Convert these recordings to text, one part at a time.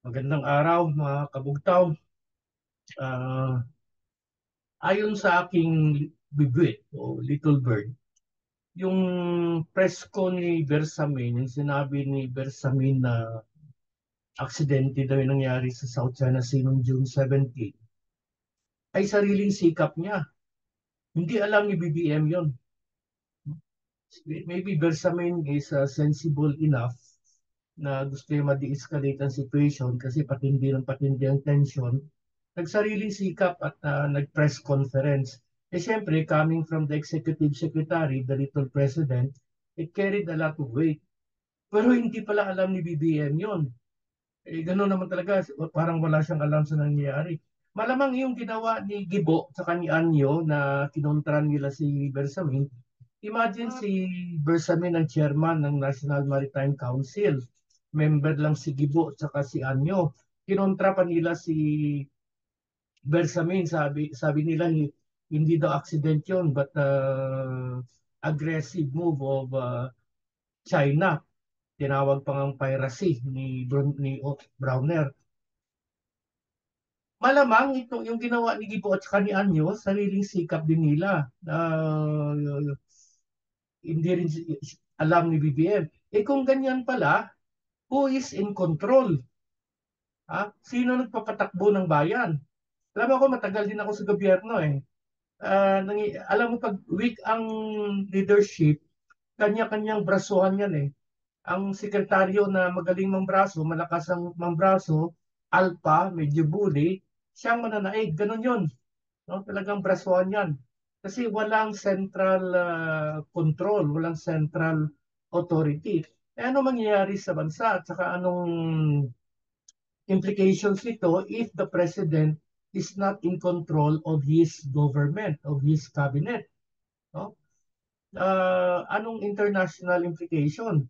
Magandang araw mga kabugtaw. Ah, Ayon sa aking bibwit o little bird, yung presko ni Bersamin, yung sinabi ni Bersamin na aksidente daw yung nangyari sa South China Sea noong June 17, ay sariling sikap niya. Hindi alam ni BBM yon. Maybe Bersamin is sensible enough na gusto niya ma-de-escalate ang situation kasi patindi ng patindi ang tension, nagsariling sikap at nag-press conference. Eh siyempre, coming from the executive secretary, the little president, it carried a lot of weight. Pero hindi pala alam ni BBM yon. Eh, gano'n naman talaga, parang wala siyang alam sa nangyayari. Malamang yung ginawa ni Gibo sa ni Anyo na kinontran nila si Bersamin. Imagine si Bersamin ang chairman ng National Maritime Council. Member lang si Gibo at si Anyo. Kinontra pa nila si Bersamin. Sabi nila hindi daw accident yun but aggressive move of China. Tinawag pang ang piracy ni Browner. Malamang ito yung ginawa ni Gibo at ni Anyo, sariling sikap din nila. Hindi rin alam ni BBM. Eh kung ganyan pala, who is in control? Ha? Sino nagpapatakbo ng bayan? Alam mo ako, matagal din ako sa gobyerno eh. Alam mo, pag weak ang leadership, kanya-kanyang brasuhan yan eh. Ang sekretaryo na magaling mambraso, malakas ang mambraso, alpha, medyo bully, siyang mananaig. Ganun yun. No? Talagang brasuhan yan. Kasi walang central control, walang central authority. Eh ano mangyayari sa bansa at saka anong implications nito if the president is not in control of his government, of his cabinet? No? Anong international implication?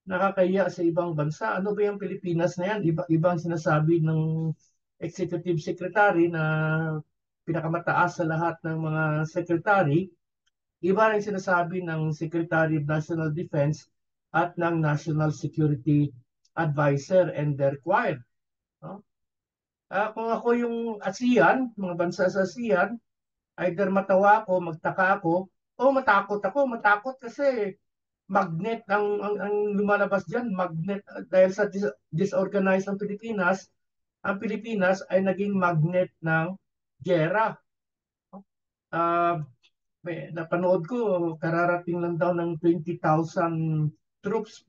Nakakaya sa ibang bansa. Ano ba yung Pilipinas na yan? Ibang sinasabi ng executive secretary na pinakamataas sa lahat ng mga secretary. Iba rin sinasabi ng Secretary of National Defense at ng National Security Advisor and their choir. No? Kung ako yung ASEAN, mga bansa sa ASEAN, either matawa ako, magtaka ako, o matakot ako. Matakot kasi magnet ang lumalabas diyan, magnet dahil sa disorganized ang Pilipinas ay naging magnet ng giyera. Uh, Napanood ko, kararating lang daw ng 20,000 troops,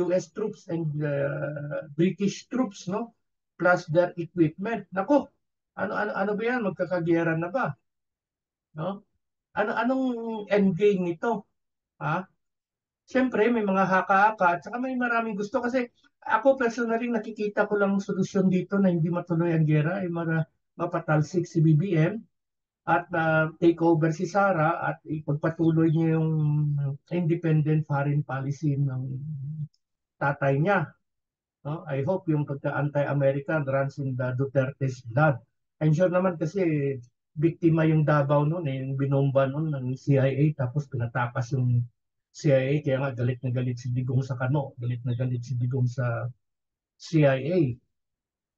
US troops and British troops, no? Plus their equipment. Nako, ano ba yan? Magkakagera na ba? No? Anong end game nito? Ha? Siyempre, may mga haka-haka at saka may maraming gusto kasi ako personally nakikita ko lang solusyon dito na hindi matuloy ang gera ay mapatalsik si BBM at take over si Sara at ipagpatuloy niya yung independent foreign policy ng tatay niya. No? I hope yung pagka-anti-American runs in the Duterte's blood. I'm sure naman kasi biktima yung Davao noon eh, yung binomba noon ng CIA tapos pinatakas yung CIA kaya nga galit na galit si Digong sa Kano, galit na galit si Digong sa CIA,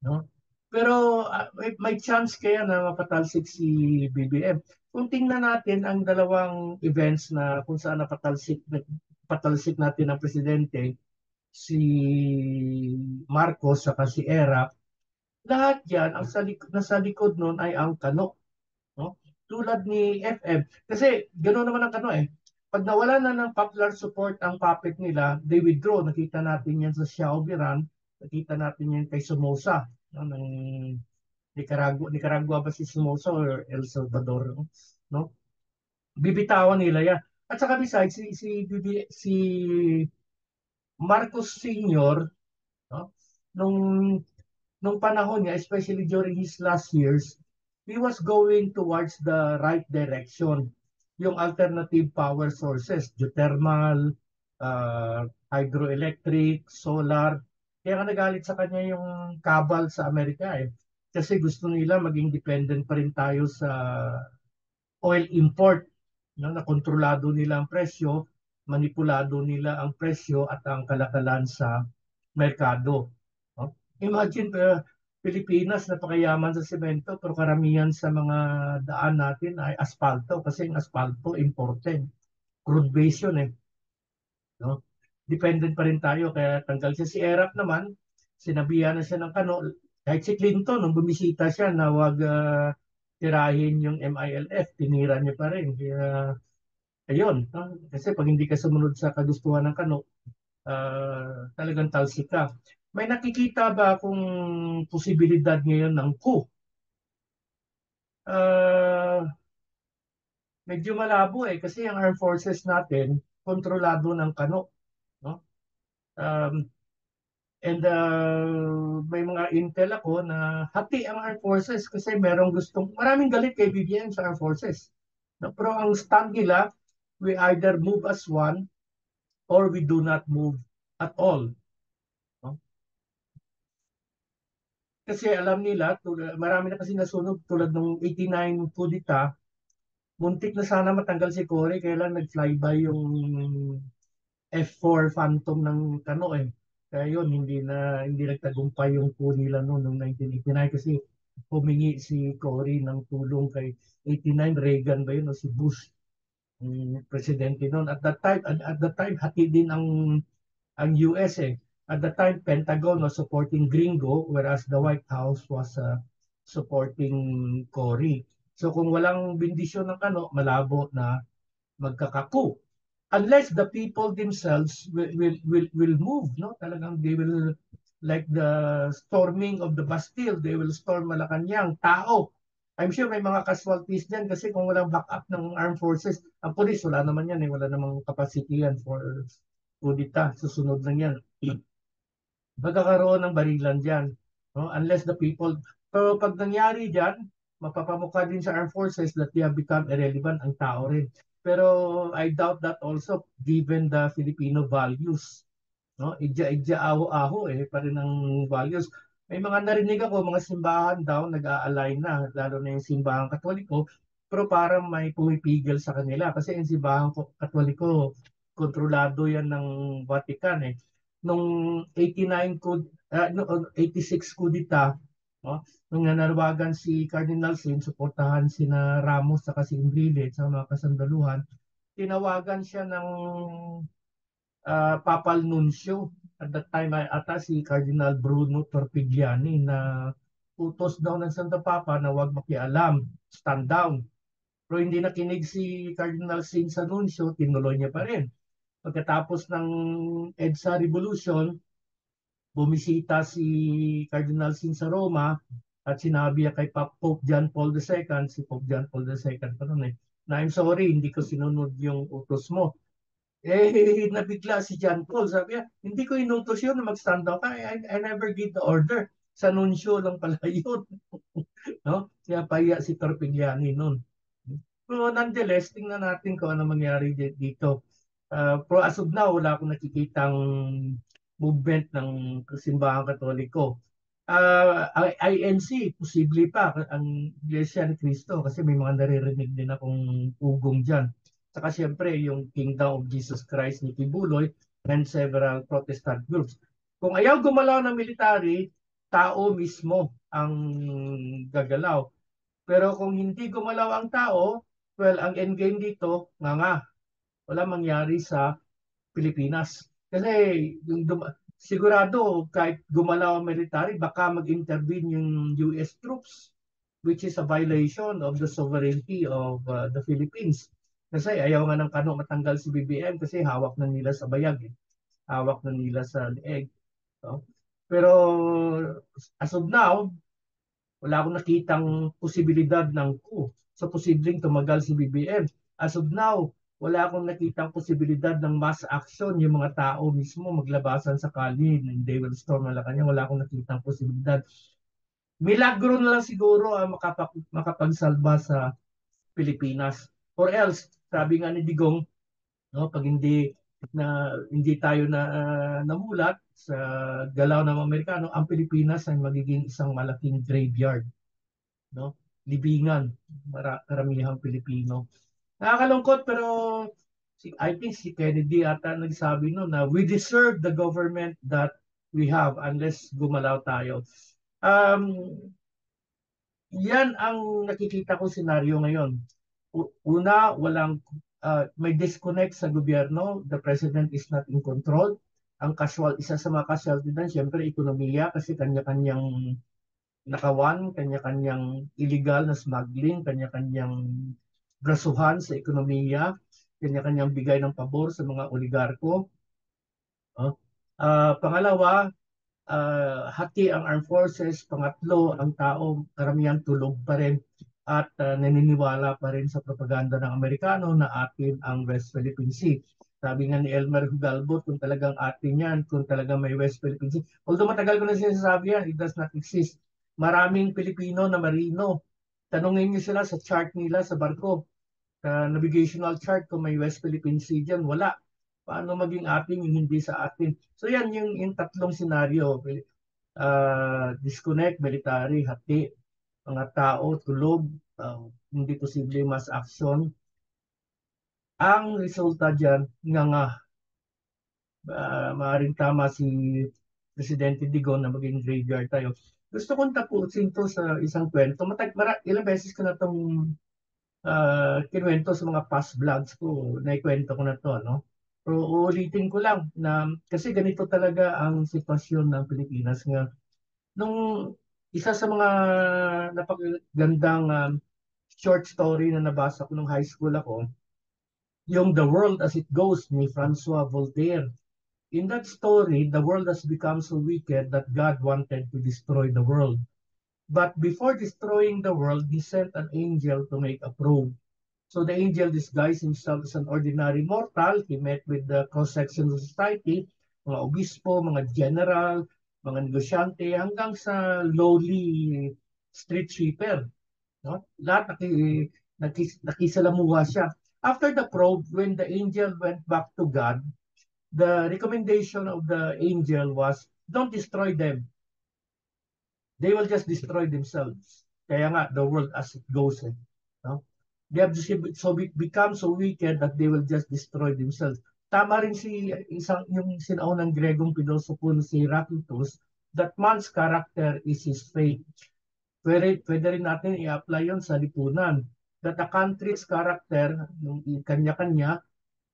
no? Pero may chance kaya na mapatalsik si BBM. Kung tingnan natin ang dalawang events na kung saan patalsik natin ang presidente, si Marcos sa si Era, lahat yan, nasa likod nun ay ang Kano. No? Tulad ni FM. Kasi gano'n naman ang Kano eh. Pag nawala na ng popular support ang puppet nila, they withdraw. Nakita natin yan sa Xiaobiran, nakita natin yan kay Somoza, no? Ng Nicaragua ba si Somoza or El Salvador? No? Bibitawan nila yan. At saka besides, si Marcos Sr., no? nung nung panahon niya, especially during his last years, he was going towards the right direction. Yung alternative power sources, geothermal, hydroelectric, solar. Kaya nga nagalit sa kanya yung kabal sa Amerika eh. Kasi gusto nila maging dependent pa rin tayo sa oil import. No? Na kontrolado nila ang presyo, manipulado nila ang presyo at ang kalakalan sa merkado. No? Imagine, Pilipinas, napakayaman sa semento, pero karamihan sa mga daan natin ay asfalto kasi yung asfalto imported. Crude base yun eh. No? Dependent pa rin tayo, kaya tanggal siya. Si Erap naman, sinabihan na siya ng kano. Kahit si Clinton, nung bumisita siya na wag tirahin yung MILF, tinira niya pa rin. Kaya, ayun. No? Kasi pag hindi ka sumunod sa kagustuhan ng kano, talagang talsik ka. May nakikita ba akong posibilidad ngayon ng coup? Ah, medyo malabo eh kasi ang armed forces natin kontrolado ng kano, no? Um, and may mga intel ako na hati ang armed forces kasi maraming galit kay BBM sa armed forces. No? Pero ang stand nila, we either move as one or we do not move at all. No? Kasi alam nila, marami na kasi nasunog tulad ng 89 kudita, muntik na sana matanggal si Cory, kaya lang nag-flyby yung F4 Phantom ng Kano eh. Kaya yun, hindi nagtagumpay yung coup nila noong 1989 kasi humingi si Cory ng tulong kay 89 Reagan ba yun o si Bush, presidente noon. At that time hati din ang US eh. At the time, Pentagon was supporting Gringo whereas the White House was supporting Cory. So kung walang bendisyon ng Kano, malabo na magkakaku. Unless the people themselves will move, no? Talagang they will, like the storming of the Bastille, they will storm Malacanang, tao. I'm sure may mga casualties dyan kasi kung walang backup ng armed forces, ang police, wala naman yan eh, wala namang capacity yan for kudita, susunod lang yan. Magkakaroon ng barilan dyan. No? Unless the people, pero pag nangyari dyan, mapapamukha din sa armed forces that they have become irrelevant ang tao rin. Pero I doubt that also given the Filipino values. No? Idya-idya, aho-aho eh, pa rin ang values. May mga narinig ako, mga simbahan daw nag-a-align na, lalo na yung simbahan Katoliko, pero parang may pumipigil sa kanila kasi yung simbahan Katoliko, kontrolado yan ng Vatican eh. Nung 89 no, 86 kudita, no? Nung nananawagan si Cardinal Sin, suportahan sina Ramos sa si Ingrile sa mga kasandaluhan, tinawagan siya ng Papal Nuncio. At that time ay ata si Cardinal Bruno Torpigliani na utos daw ng Santo Papa na huwag makialam, stand down. Pero hindi nakinig si Cardinal Sin sa Nuncio, tinuloy niya pa rin. Pagkatapos ng EDSA Revolution, bumisita si Cardinal Sin sa Roma at sinabi niya kay Pope John Paul II, si Pope John Paul II pa noon eh, na I'm sorry, hindi ko sinunod yung utos mo. Nabigla si John Paul. Sabi niya, hindi ko inutos yun na mag-stand up. I never gave the order. Sa nunsyo lang pala yun. No? Kaya pahiya si Torpigliani nun. Pero nonetheless, tingnan natin kung ano mangyari dito. Pero as of now, wala akong nakikitang movement ng simbahan Katoliko. INC, posible pa ang Iglesia ni Cristo kasi may mga naririnig din akong ugong dyan. Saka siyempre yung Kingdom of Jesus Christ ni Kibuloy and several Protestant groups. Kung ayaw gumalaw ng military, tao mismo ang gagalaw. Pero kung hindi gumalaw ang tao, well, ang endgame dito, nga, wala mangyari sa Pilipinas. Kasi sigurado kahit gumalaw ang military, baka mag-intervene yung US troops, which is a violation of the sovereignty of the Philippines. Kasi ayaw nga ng Kano matanggal si BBM kasi hawak na nila sa bayag. Eh. Hawak na nila sa leeg. No? Pero as of now, wala akong nakitang posibilidad ng coup. So posibleng tumagal si BBM. As of now, wala akong nakitang posibilidad ng mass action yung mga tao mismo maglabasan sa kalye and they will storm Malacanang. Wala akong nakitang posibilidad. Milagro na lang siguro ang makapagsalba sa Pilipinas. Or else, sabi nga ni Digong, no, pag hindi tayo namulat sa galaw ng Amerikano, ang Pilipinas ay magiging isang malaking graveyard, no? Libingan, karamihang Pilipino. Nakakalungkot pero I think si Kennedy ata nagsabi no na we deserve the government that we have unless gumalaw tayo. Um, Yan ang nakikita ko senaryo ngayon. Una, may disconnect sa gobyerno. The president is not in control. Isa sa mga casualty din, siyempre, ekonomiya kasi kanya-kanyang nakawan, kanya-kanyang illegal na smuggling, kanya-kanyang grasuhan sa ekonomiya, kanya-kanyang bigay ng pabor sa mga oligarko. Oh. Pangalawa, hati ang armed forces. Pangatlo, ang tao karamihan tulog pa rin at naniniwala pa rin sa propaganda ng Amerikano na atin ang West Philippine Sea. Sabi nga ni Elmer Hugalbot, kung talagang atin yan, kung talagang may West Philippine Sea. Although matagal ko na sinasabi yan, it does not exist. Maraming Pilipino na marino. Tanungin niyo sila sa chart nila sa barko, navigational chart kung may West Philippine Sea dyan, wala. Paano maging atin yung hindi sa atin? So yan yung tatlong senaryo. Disconnect, military, hati, mga tao, tulog, hindi posible mass action. Ang resulta dyan, nga maaaring tama si Presidente Digon na maging graveyard tayo. Gusto kong tapusin to sa isang kwento. Ilang beses ko na itong kinuwento sa mga past vlogs ko, naikwento ko na to, no? Pero uulitin ko lang na kasi ganito talaga ang sitwasyon ng Pilipinas nga. Nung isa sa mga napakagandang short story na nabasa ko nung high school ako, yung The World as It Goes ni Francois Voltaire. In that story, the world has become so wicked that God wanted to destroy the world. But before destroying the world, he sent an angel to make a probe. So the angel disguised himself as an ordinary mortal. He met with the cross-section of society, mga obispo, mga general, mga negosyante, hanggang sa lowly street sweeper. No? Lahat nakisalamuha siya. After the probe, when the angel went back to God, the recommendation of the angel was, don't destroy them. They will just destroy themselves. Kaya nga, the world as it goes. No? They have become so wicked that they will just destroy themselves. Tama rin yung sinaunang Gregong pilosopo si Heraclitus that man's character is his fate. Pwede rin natin i-apply yun sa lipunan. That a country's character, yung kanya-kanya,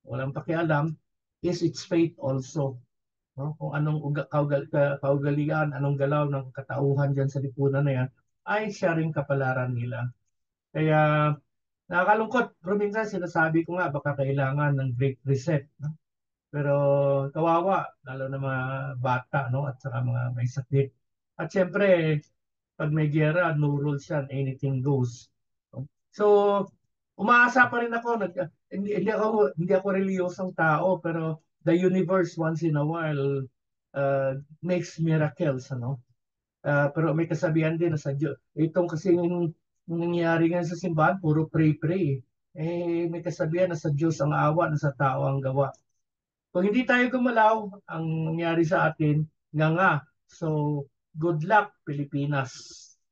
walang pakialam, is its fate also. No? Kung anong kaugalian, anong galaw ng katauhan dyan sa lipunan na yan, ay siya rin kapalaran nila. Kaya nakakalungkot, pero minsan sinasabi ko nga baka kailangan ng Great Reset. No? Pero kawawa, lalo na mga bata, no? At saka mga may sakit. At syempre, pag may giyera, no rules yan, anything goes. No? So, umaasa pa rin ako. Hindi ako reliyosong tao, pero the universe once in a while makes miracles. Ano? Pero may kasabihan din na sa Diyos. Itong kasi yung nangyayari nga sa simbahan, puro pray-pray. May kasabihan na sa Diyos ang awa, na sa tao ang gawa. Kung hindi tayo gumalaw, ang nangyari sa atin, nga. So, good luck, Pilipinas.